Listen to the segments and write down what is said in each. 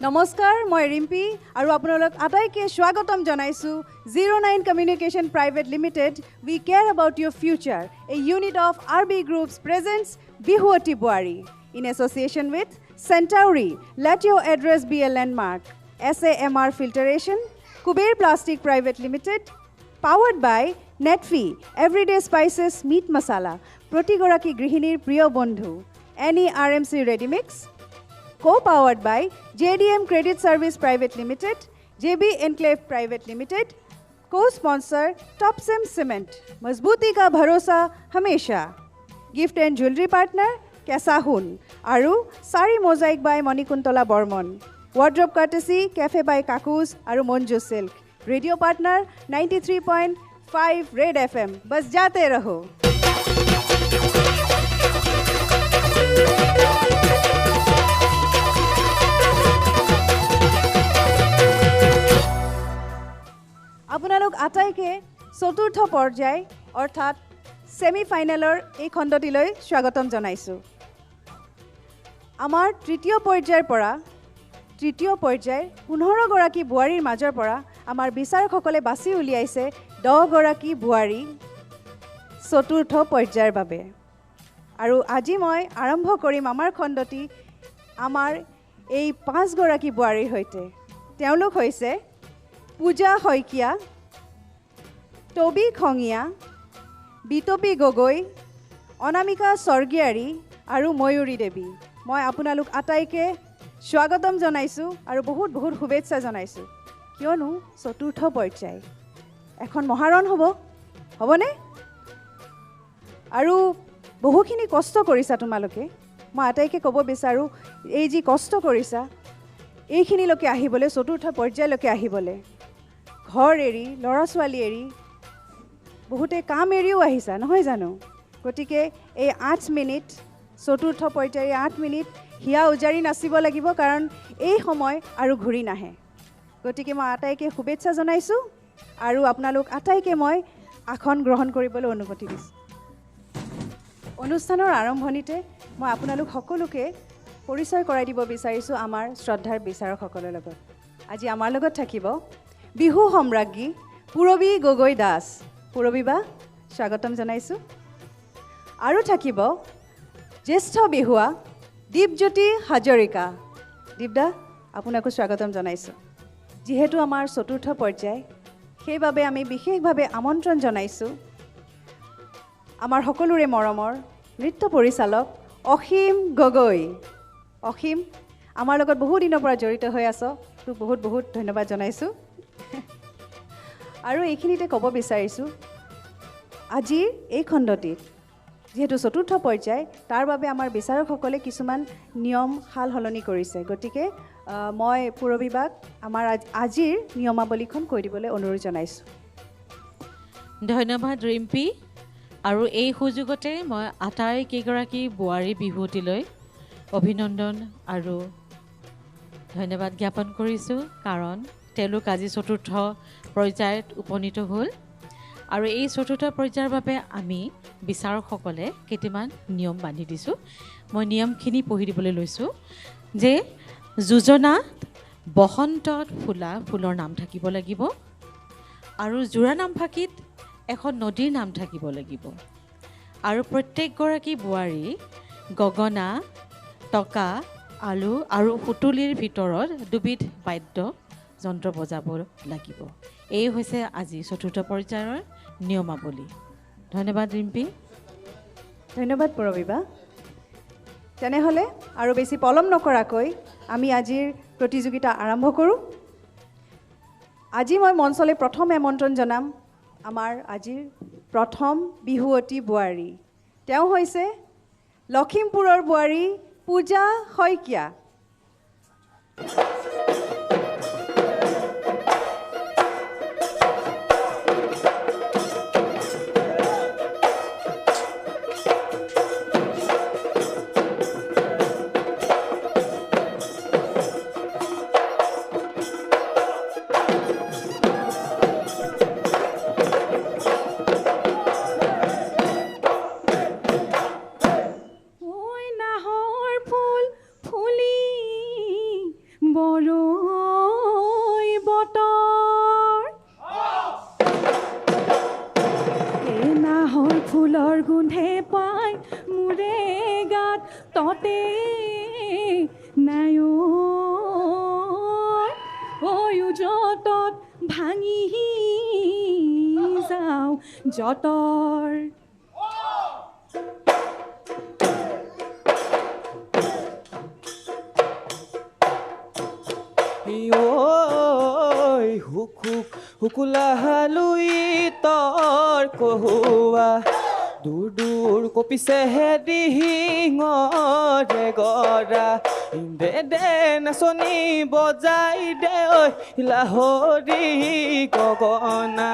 নমস্কাৰ মই ৰিম্পি আৰু আপোনালোক আটাইকে স্বাগতম জনাইছো 09 Communication Private Limited We care about your future a unit of RB Groups presents Bihuati Buari in association with Centauri let your address be a landmark SAMR Filtration Kuber Plastic Private Limited powered by Netfi Everyday Spices Meat Masala Protigoraki Grihinir Priyo Bondhu Any RMC Ready Mix Co-powered by JDM Credit Service Private Limited, JB Enclave Private Limited, co-sponsor Topsim Cement, Mazbuti ka bharosa hamesha. Gift and jewelry partner Kesahun, Aru Sari Mosaic by Monikuntola Bormon. Wardrobe courtesy Cafe by Kakus, Aru Monju Silk. Radio partner 93.5 Red FM. Bas jate raho. আপোনালোক আটাইকে চতুৰ্থ পৰ্যায় অৰ্থাৎ semi ফাইনেলৰ এই খণ্ডটিলৈ স্বাগতম জনাইছো আমাৰ তৃতীয় পৰ্যায়ৰ 15 গৰাকী বুৱাৰীৰ মাজৰ পৰা আমাৰ বিচাৰকসকলে বাছি উলিয়াইছে 10 গৰাকী বুৱাৰী চতুৰ্থ পৰ্যায়ৰ বাবে আৰু আজি মই আৰম্ভ কৰিম আমাৰ খণ্ডটি আমাৰ এই 5 গৰাকী বুৱাৰীৰ সৈতে তেওঁলোক হৈছে পূজা শইকীয়া টবি খঙিয়া বিতপি গগৈ অনামিকা স্বৰ্গীয়াৰী আৰু ময়ূৰী দেৱী মই আপোনালোক আটাইকে স্বাগতম জনাইছো আৰু বহুত বহুত শুভেচ্ছা জনাইছো কিয়নো চতুৰ্থ পৰ্যায় এখন মহাৰণ হ'বনে আৰু বহুখিনি কষ্ট কৰিছা তোমালোকে মই আটাইকে ক'ব বিচাৰো এই যি কষ্ট কৰিছা এইখিনিলৈকে আহিবলৈ চতুৰ্থ পৰ্যায়লৈকে আহিবলৈ ঘৰ এৰি ল'ৰা ছোৱালী এৰি বহুতে কাম এৰিও আহিছা নহয় জানো গতিকে এই 8 মিনিট চতুৰ্থ পৰ্যায়ৰ 8 মিনিট হিয়া উজাৰি নাচিব লাগিব কাৰণ এই সময় আৰু ঘূৰি নাহে গতিকে মই আটাইকে শুভেচ্ছা জনাইছো আৰু আপোনালোক আটাইকে মই আসন গ্ৰহণ কৰিবলৈ অনুমতি দিছো অনুষ্ঠানৰ আৰম্ভণিতে মই আপোনালোক সকলোকে পৰিচয় কৰাই দিব বিচাৰিছো আমাৰ শ্ৰদ্ধাৰ বিচাৰকসকলৰ লগত আজি আমাৰ লগত থাকিব বিহু সম্ৰাজ্ঞী পুৰবী গগৈ দাস পুৰবী বা স্বাগতম জনাইছো আৰু থাকিব জ্যেষ্ঠ বিহুৱা দীপজ্যোতি হাজৰিকা দীপদা আপোনাকো স্বাগতম জনাইছো যিহেতু আমাৰ চতুৰ্থ পৰ্যায় সেইবাবে আমি বিশেষভাৱে আমন্ত্ৰণ জনাইছো আমাৰ সকলোৰে মৰমৰ নৃত্য পৰিচালক অসীম গগৈ অসীম আমাৰ লগত বহু দিনৰ পৰা জড়িত হৈ আছো তোক বহুত বহুত ধন্যবাদ জনাইছো আৰু এইখিনিতে ক'ব বিচাৰিছো আজিৰ এই খণ্ডটিত যেহেতু চতুৰ্থ পৰ্যায় তাৰ বাবে আমাৰ বিচাৰকসকলে কিছুমান নিয়ম হাল হলনি কৰিছে গতিকে মই পুৰবিবাক আমাৰ আজিৰ নিয়মাৱলীখন কৈ দিবলৈ অনুৰোধ জনাইছো ধন্যবাদ ৰিম্পি আৰু এই সুযোগতে মই আটাইকেইগৰাকী বোৱাৰী বিহুৱতীলৈ অভিনন্দন আৰু ধন্যবাদ জ্ঞাপন কৰিছোঁ কাৰণ তেওঁলোক আজি চতুৰ্থ পৰ্যায়ত উপনীত হ'ল আৰু এই চতুৰ্থ পৰ্যায়ৰ বাবে আমি বিচাৰকসকলে কেইটামান নিয়ম বান্ধি দিছোঁ মই নিয়মখিনি পঢ়ি দিবলৈ লৈছোঁ যে যোজনাত বসন্তত ফুলা ফুলৰ নাম থাকিব লাগিব আৰু জোৰা নামফাকিত এখন নদীৰ নাম থাকিব লাগিব আৰু প্ৰত্যেকগৰাকী বোৱাৰী গগনা টকা আলু আৰু সুতুলিৰ ভিতৰত দুবিধ বাদ্য যন্ত্ৰ বজাব লাগিব এই হৈছে আজি চতুৰ্থ পৰ্যায়ৰ নিয়মাৱলী ধন্যবাদ ৰিম্পি ধন্যবাদ পুৰবিবা তেনেহ'লে আৰু বেছি পলম নকৰাকৈ আমি আজিৰ প্ৰতিযোগিতা আৰম্ভ কৰোঁ আজি মই মঞ্চলৈ প্ৰথম আমন্ত্ৰণ জনাম আমাৰ আজিৰ প্ৰথম বিহুৱতী বোৱাৰী তেওঁ হৈছে লখিমপুৰৰ বোৱাৰী পূজা শইকীয়া হাত ততে নায়ো যতত ভাঙি যাওঁ যতৰ হুকুলাহালুই তৰ কহুৱা দূৰ দূৰ কপিছে দিহিঙৰে গৰা দে দে নাচনি বজাই দে ঐ লাহৰি গগনা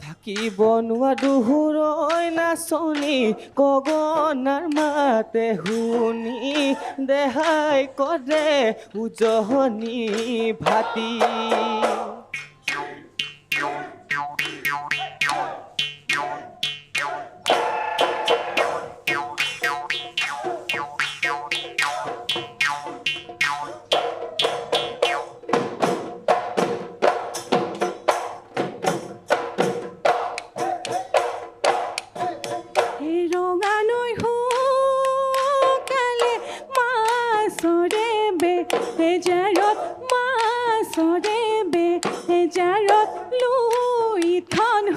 থাকিব নোৱাৰো হুৰৈ নাচনি গগনাৰ মাতে শুনি দেহাই কৰে উজনি ভাতি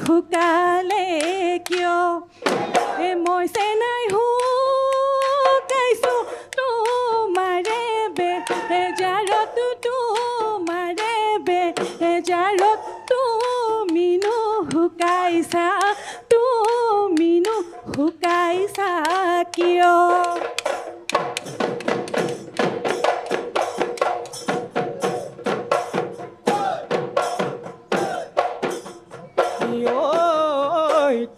শুকালে কিয় মই চেনাই শুকাইছো তোমাৰে বেজাৰত তোমাৰে বেজাৰত তুমিনো শুকাইছা তুমিনো শুকাইছা কিয়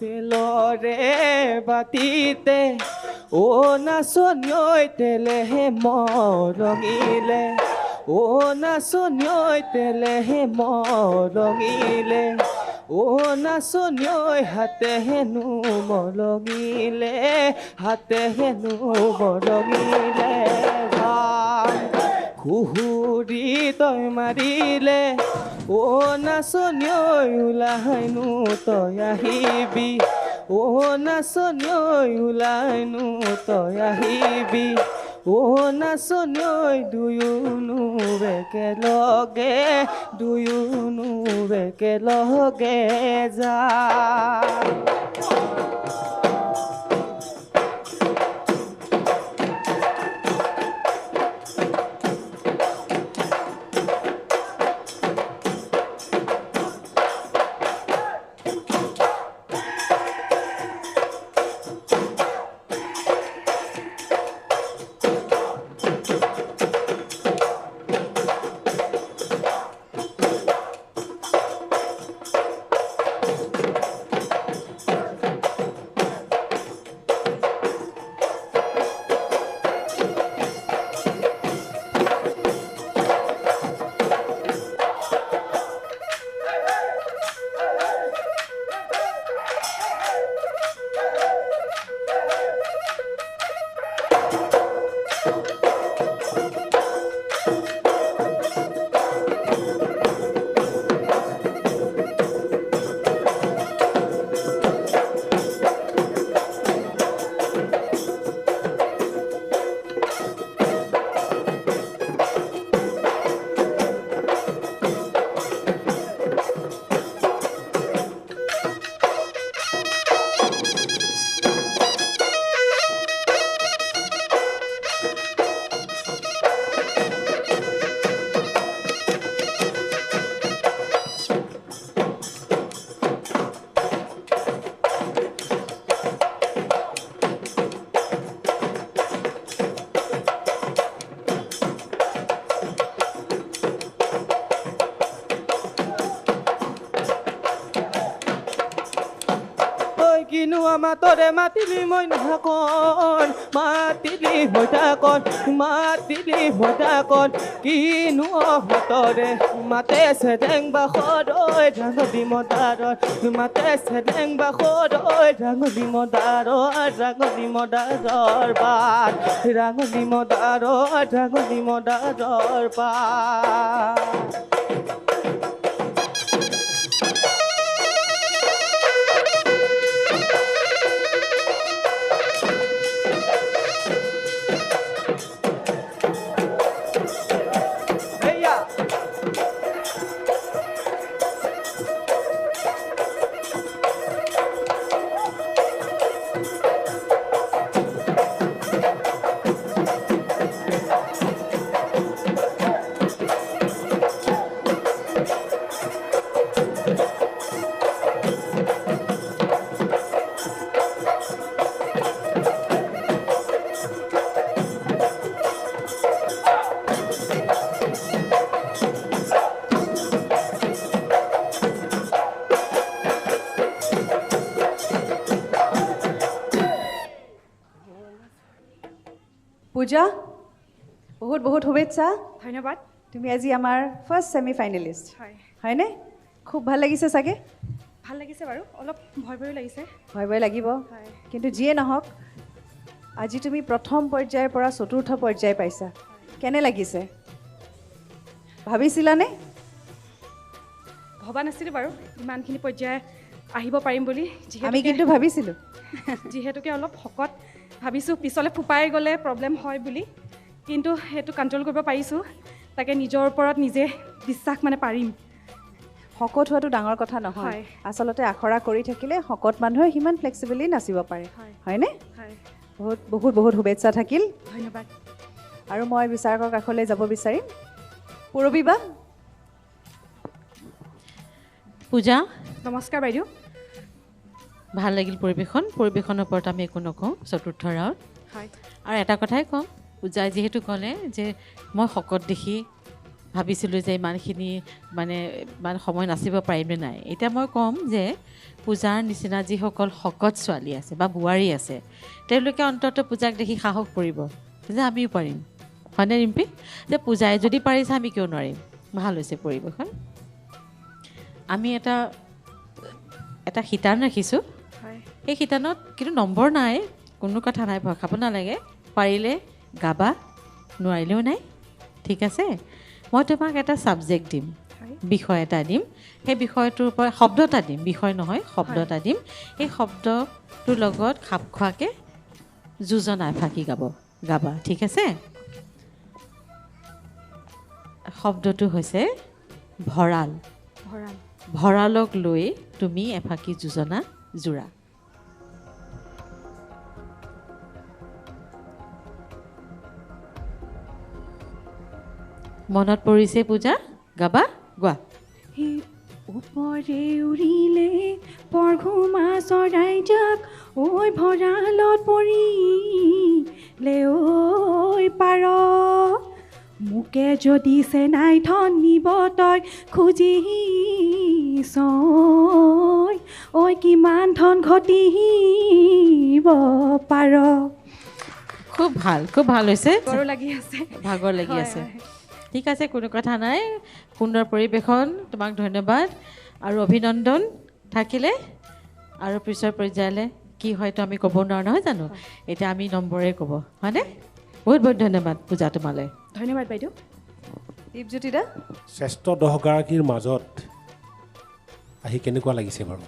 তেলৰে বাতিতে অ নাচনিঐ তেলেহে মৰঙিলে অ নাচনিঐ তেলেহে মৰঙিলে অ নাচনিঐ হাতে হেনো মৰঙিলে হাতে হেনো মৰঙিলে খুহুৰি তই মাৰিলে অ নাচনিঐ ওলাইনো তই আহিবি অ নাচনিঐ ওলাইনো তই আহিবি অ নাচনিঐ দুয়োনো একেলগে দুয়োনো একেলগে যা কিনো আমাতৰে মাতিলি মই নাকন মাতিলি মই তাকন মাতিলি মই তাকন কিনো হাতৰে মাতে চেৰেং বাখৰৈ ৰাঙলী মদাৰত মাতে চেৰেং বাখৰৈ ৰাঙলী মদাৰত ৰাঙলী মদাৰৰ বাট ৰাঙলী মদাৰত ৰাঙলী মদাৰৰ বাট পূজা বহুত বহুত শুভেচ্ছা ধন্যবাদ তুমি আজি আমাৰ ফাৰ্ষ্ট ছেমি ফাইনেলিষ্ট হয় হয়নে খুব ভাল লাগিছে চাগে ভাল লাগিছে বাৰু অলপ ভয় ভয়ো লাগিছে ভয় ভয় লাগিব হয় কিন্তু যিয়ে নহওক আজি তুমি প্ৰথম পৰ্যায়ৰ পৰা চতুৰ্থ পৰ্যায় পাইছা কেনে লাগিছে ভাবিছিলানে ভবা নাছিলোঁ বাৰু ইমানখিনি পৰ্যায় আহিব পাৰিম বুলি আমি কিন্তু ভাবিছিলোঁ যিহেতুকে অলপ শকত ভাবিছোঁ পিছলৈ ফোপাই গ'লে প্ৰব্লেম হয় বুলি কিন্তু সেইটো কণ্ট্ৰল কৰিব পাৰিছোঁ তাকে নিজৰ ওপৰত নিজে বিশ্বাস মানে পাৰিম শকত হোৱাটো ডাঙৰ কথা নহয় হয়। আচলতে আখৰা কৰি থাকিলে শকত মানুহে সিমান ফ্লেক্সিবলি নাচিব পাৰে হয়। হয়নে হয় বহুত বহুত বহুত শুভেচ্ছা থাকিল ধন্যবাদ আৰু মই বিচাৰকৰ কাষলৈ যাব বিচাৰিম পূৰবী বা পূজা নমস্কাৰ বাইদেউ ভাল লাগিল পৰিৱেশনৰ ওপৰত আমি একো নকওঁ চতুৰ্থ ৰাউণ্ড হয় আৰু এটা কথাই ক'ম পূজাই যিহেতু ক'লে যে মই শকত দেখি ভাবিছিলোঁ যে ইমানখিনি মানে ইমান সময় নাচিব পাৰিমনে নাই এতিয়া মই ক'ম যে পূজাৰ নিচিনা যিসকল শকত ছোৱালী আছে বা বোৱাৰী আছে তেওঁলোকে অন্ততঃ পূজাক দেখি সাহস কৰিব যে আমিও পাৰিম হয়নে ৰিম্পী যে পূজাই যদি পাৰিছে আমি কিয় নোৱাৰিম ভাল হৈছে পৰিৱেশন আমি এটা শিতান ৰাখিছোঁ হয় সেই শিতানত কিন্তু নম্বৰ নাই কোনো কথা নাই ভয় খাব নালাগে পাৰিলে গাবা নোৱাৰিলেও নাই ঠিক আছে মই তোমাক এটা ছাবজেক্ট দিম হয় বিষয় এটা দিম সেই বিষয়টোৰ পৰা শব্দ এটা দিম বিষয় নহয় শব্দ এটা দিম সেই শব্দটোৰ লগত খাপ খোৱাকৈ যোজনা এফাকি গাবা ঠিক আছে শব্দটো হৈছে ভঁৰাল ভঁৰাল ভঁৰালক লৈ তুমি এফাকি যোজনা জোৰা মনত পৰিছে পূজা গাবা গোৱা ওপৰে উৰিলে পৰঘুমা চৰাই যাক ঐ ভঁৰালত পৰিলে ঐ পাৰ মোকে যদি চেনাই ধন নিব তই খুজিছ ঐ কিমান ধন ঘটিব পাৰ খুব ভাল হৈছে গৰু লাগি আছে ভাগৰ লাগি হয়, আছে হয়। ঠিক আছে কোনো কথা নাই সুন্দৰ পৰিৱেশন তোমাক ধন্যবাদ আৰু অভিনন্দন থাকিলে আৰু পিছৰ পৰ্যায়লৈ কি হয়তো আমি ক'ব নোৱাৰোঁ নহয় জানো এতিয়া আমি নম্বৰে ক'ব হয়নে বহুত বহুত ধন্যবাদ পূজা তোমালৈ ধন্যবাদ বাইদেউ দীপজ্যোতি দা শ্ৰেষ্ঠ 10গৰাকীৰ মাজত আহি কেনেকুৱা লাগিছে বাৰু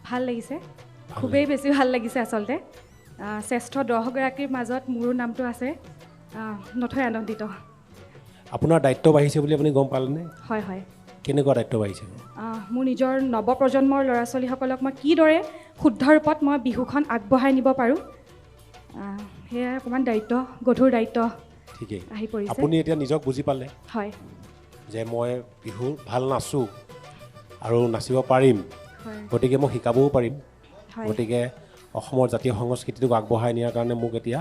ভাল লাগিছে খুবেই বেছি ভাল লাগিছে আচলতে শ্ৰেষ্ঠ 10গৰাকীৰ মাজত মোৰো নামটো আছে নথৈ আনন্দিত আপোনাৰ দায়িত্ব বাঢ়িছে বুলি আপুনি গম পালেনে হয় হয় কেনেকুৱা দায়িত্ব বাঢ়িছে মোৰ নিজৰ নৱপ্ৰজন্মৰ ল'ৰা ছোৱালীসকলক মই কিদৰে শুদ্ধ ৰূপত মই বিহুখন আগবঢ়াই নিব পাৰোঁ সেয়াই অকণমান দায়িত্ব গধুৰ দায়িত্ব ঠিকেই আহি পৰিছে আপুনি এতিয়া নিজক বুজি পালে হয় যে মই বিহু ভাল নাচোঁ আৰু নাচিব পাৰিম হয় গতিকে মই শিকাবও পাৰিম হয় গতিকে অসমৰ জাতীয় সংস্কৃতিটোক আগবঢ়াই নিয়াৰ কাৰণে মোক এতিয়া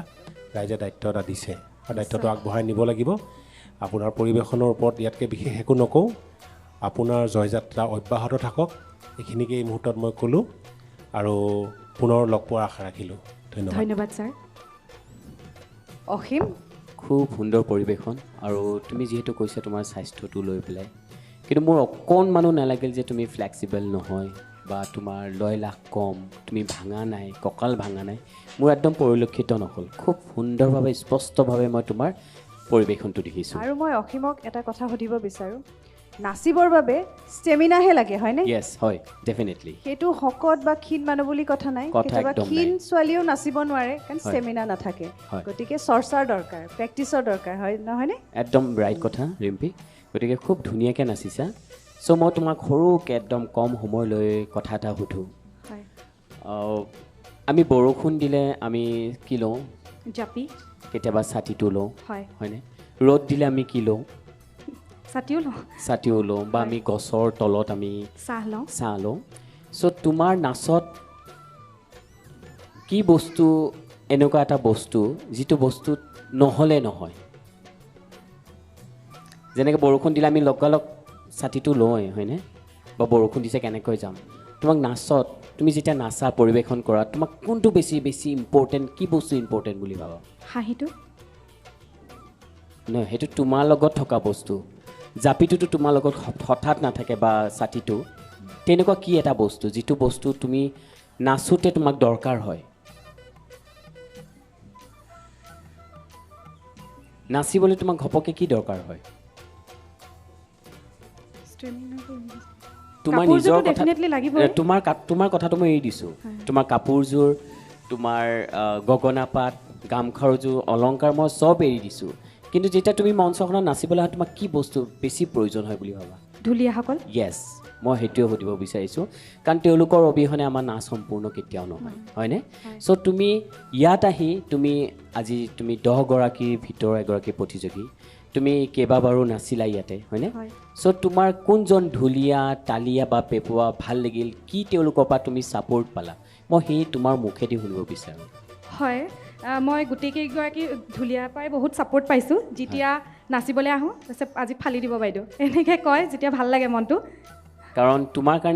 ৰাইজে দায়িত্ব এটা দিছে আৰু দায়িত্বটো আগবঢ়াই নিব লাগিব আপোনাৰ পৰিৱেশনৰ ওপৰত ইয়াতকৈ বিশেষ একো নকওঁ আপোনাৰ জয়যাত্ৰা অব্যাহত থাকক এইখিনিকে এই মুহূৰ্তত মই ক'লোঁ আৰু পুনৰ লগ পোৱাৰ আশা ৰাখিলোঁ ধন্যবাদ ধন্যবাদ ছাৰ অসীম খুব সুন্দৰ পৰিৱেশন আৰু তুমি যিহেতু কৈছা তোমাৰ স্বাস্থ্যটো লৈ পেলাই কিন্তু মোৰ অকণমানো নালাগিল যে তুমি ফ্লেক্সিবল নহয় বা তোমাৰ লয় লাখ কম তুমি ভাঙা নাই কঁকাল ভাঙা নাই মোৰ একদম পৰিলক্ষিত নহ'ল খুব সুন্দৰভাৱে স্পষ্টভাৱে মই তোমাৰ পৰিৱেশনটো দেখিছোঁ আৰু মই অসীমক এটা কথা সুধিব বিচাৰোঁ নাচিবৰ বাবে ষ্টেমিনাহে লাগে হয়নে য়েছ হয় ডেফিনেটলি সেইটো শকত বা ক্ষীণ মানুহ বুলি কথা নাই কথা কেতিয়াবা একদম ক্ষীণ নাই। ছোৱালীও নাচিব নোৱাৰে কাৰণ হয়। ষ্টেমিনা নাথাকে হয়। গতিকে চৰ্চাৰ দৰকাৰ প্ৰেক্টিচৰ দৰকাৰ হয় নহয়নে একদম ৰাইট কথা ৰিম্পী গতিকে খুব ধুনীয়াকৈ নাচিছা চ' মই তোমাক সৰুকৈ একদম কম সময় লৈ কথা এটা সুধোঁ হয় আমি বৰষুণ দিলে আমি কি লওঁ জাপি কেতিয়াবা ছাতিটো লওঁ হয় হয়নে ৰ'দ দিলে আমি কি লওঁ ছাতিও লওঁ ছাতিও লওঁ বা আমি গছৰ তলত আমি চাহ লওঁ চাহ লওঁ চ' তোমাৰ নাচত কি বস্তু এনেকুৱা এটা বস্তু যিটো বস্তুত নহ'লে নহয় যেনেকৈ বৰষুণ দিলে আমি লগালগ ছাতিটো লওঁৱেই হয়নে বা বৰষুণ দিছে কেনেকৈ যাম তোমাক নাচত তুমি যেতিয়া নাচা পৰিৱেশন কৰা তোমাক কোনটো বেছি বেছি ইম্পৰ্টেণ্ট কি বস্তু ইম্পৰ্টেণ্ট বুলি ভাবা হাঁহিটো নহয় সেইটো তোমাৰ লগত থকা বস্তু জাপিটোতো তোমাৰ লগত হঠাৎ নাথাকে বা ছাতিটো তেনেকুৱা কি এটা বস্তু যিটো বস্তু তুমি নাচোতে তোমাক দৰকাৰ হয় নাচিবলৈ তোমাক ঘপকে কি দৰকাৰ হয় তোমাৰ নিজৰ কাপোৰযোৰটো কথা definitely লাগিবই। তোমাৰ কথাটো মই এৰি দিছোঁ তোমাৰ কাপোৰযোৰ তোমাৰ গগনা পাত গামখাৰুযোৰ অলংকাৰ মই চব এৰি দিছোঁ কিন্তু যেতিয়া তুমি মঞ্চখনত নাচিবলৈ আহা তোমাক কি বস্তু বেছি প্ৰয়োজন হয় বুলি ভাবা ঢুলীয়াসকল য়েছ মই সেইটোৱে সুধিব বিচাৰিছোঁ কাৰণ তেওঁলোকৰ অবিহনে আমাৰ নাচ সম্পূৰ্ণ কেতিয়াও নহয় হয়নে চ' তুমি ইয়াত আহি তুমি আজি তুমি 10 গৰাকীৰ ভিতৰৰ এগৰাকী প্ৰতিযোগী তুমি কেইবাবাৰো নাচিলা ইয়াতে হয়নে হয়। চ' তোমাৰ কোনজন ঢুলীয়া তালিয়া বা পেপুৱা ভাল লাগিল কি তেওঁলোকৰ পৰা তুমি ছাপোৰ্ট পালা মই সেই তোমাৰ মুখেদি শুনিব বিচাৰোঁ হয় মই গোটেইকেইগৰাকী ঢুলীয়াৰ পৰাই বহুত ছাপোৰ্ট পাইছোঁ যেতিয়া নাচিবলৈ আহোঁ তাৰপিছত আজি ফালি দিব বাইদেউ এনেকৈ কয় যেতিয়া ভাল লাগে মনটো কাৰণ তোমাৰ কাৰণে